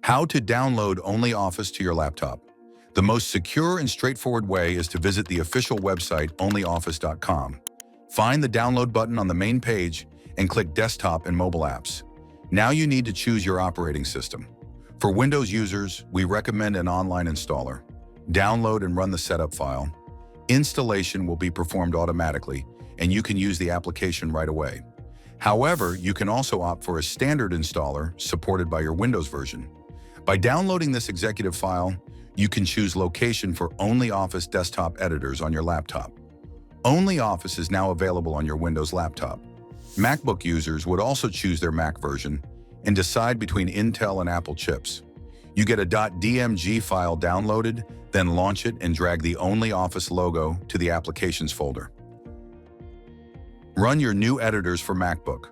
How to download ONLYOFFICE to your laptop. The most secure and straightforward way is to visit the official website onlyoffice.com. Find the download button on the main page and click Desktop and Mobile Apps. Now you need to choose your operating system. For Windows users, we recommend an online installer. Download and run the setup file. Installation will be performed automatically, and you can use the application right away. However, you can also opt for a standard installer supported by your Windows version. By downloading this executive file, you can choose location for ONLYOFFICE desktop editors on your laptop. ONLYOFFICE is now available on your Windows laptop. MacBook users would also choose their Mac version and decide between Intel and Apple chips. You get a .dmg file downloaded, then launch it and drag the ONLYOFFICE logo to the Applications folder. Run your new editors for MacBook.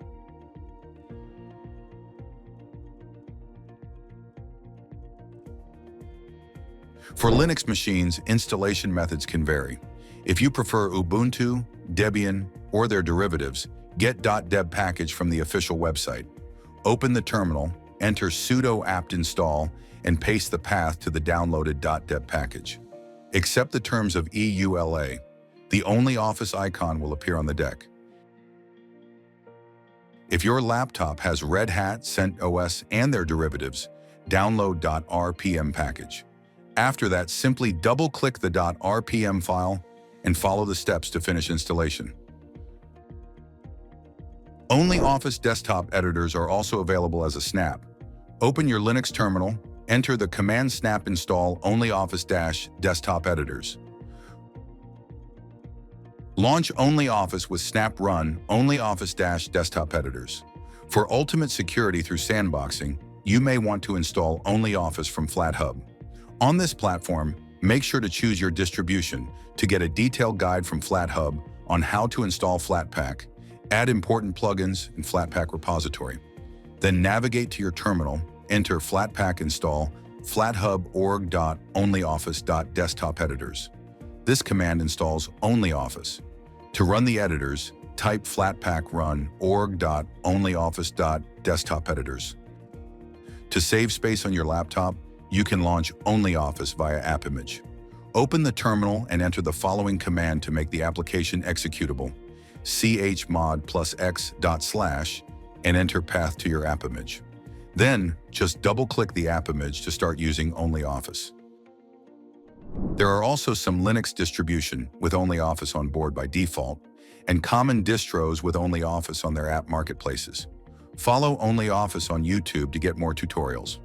For Linux machines, installation methods can vary. If you prefer Ubuntu, Debian, or their derivatives, get .deb package from the official website. Open the terminal, enter sudo apt install, and paste the path to the downloaded .deb package. Accept the terms of EULA. The ONLYOFFICE icon will appear on the deck. If your laptop has Red Hat, CentOS, and their derivatives, download .rpm package. After that, simply double-click the .rpm file and follow the steps to finish installation. ONLYOFFICE desktop editors are also available as a snap. Open your Linux terminal, enter the command snap install ONLYOFFICE-desktop editors. Launch ONLYOFFICE with snap run ONLYOFFICE-desktop editors. For ultimate security through sandboxing, you may want to install ONLYOFFICE from FlatHub. On this platform, make sure to choose your distribution to get a detailed guide from FlatHub on how to install Flatpak, add important plugins in Flatpak repository. Then navigate to your terminal, enter Flatpak install flathub org.onlyoffice.desktop editors. This command installs ONLYOFFICE. To run the editors, type flatpak run org.onlyoffice.desktop editors. To save space on your laptop, you can launch ONLYOFFICE via AppImage. Open the terminal and enter the following command to make the application executable: chmod +x./ and enter path to your AppImage. Then, just double-click the AppImage to start using ONLYOFFICE. There are also some Linux distribution with ONLYOFFICE on board by default, and common distros with ONLYOFFICE on their app marketplaces. Follow ONLYOFFICE on YouTube to get more tutorials.